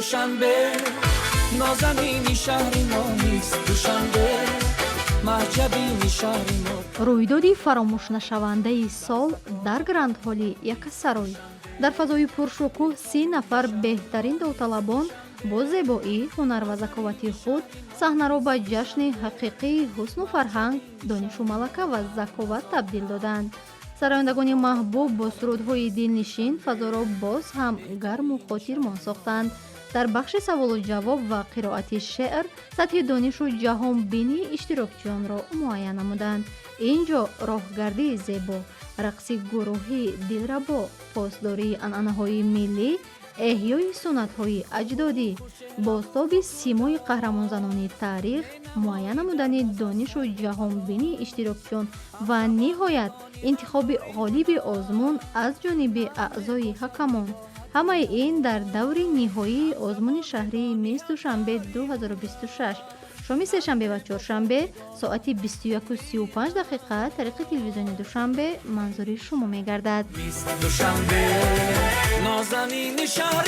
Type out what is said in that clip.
دوشنبه نازنین شهر ما میست دوشنبه محجبین شهر ما. رویدادی فراموشنشوانده سال در گراند هالی یکسروی. در فضای پرشکوه 30 نفر بهترین داوطلبان با زیبایی، هنر و ذکاوت خود صحنه را به جشن حقیقی حسن و فرهنگ، دانش و ملکه و ذکاوت تبدیل دادند. سرایندگان محبوب با سرودهای دلنشین فضا را باز هم گرم و خاطرمان ساختند. در بخش سوال و جواب و قرائت شعر سطح دانش و جهان بینی اشتراکچیان را معاین نمودند. اینجا راهگردی زیبا، رقص گروهی دلربا، پاسداری عنعنه‌های ملی، احیای سنت‌های اجدادی، بازتاب سیمای قهرمانزنان تاریخ، معاین نمودن دانش و جهان بینی اشتراکچیان و نهایت انتخاب غالب آزمون از جانب اعضای حکمان. همه این در دور نهایی آزمون شهری میس دوشنبه 2026 شومی سشنبه و چورشنبه ساعتی 21:35 طریق تلویزیون دوشنبه منظوری شما می‌گردد. میس دوشنبه نازنین شهر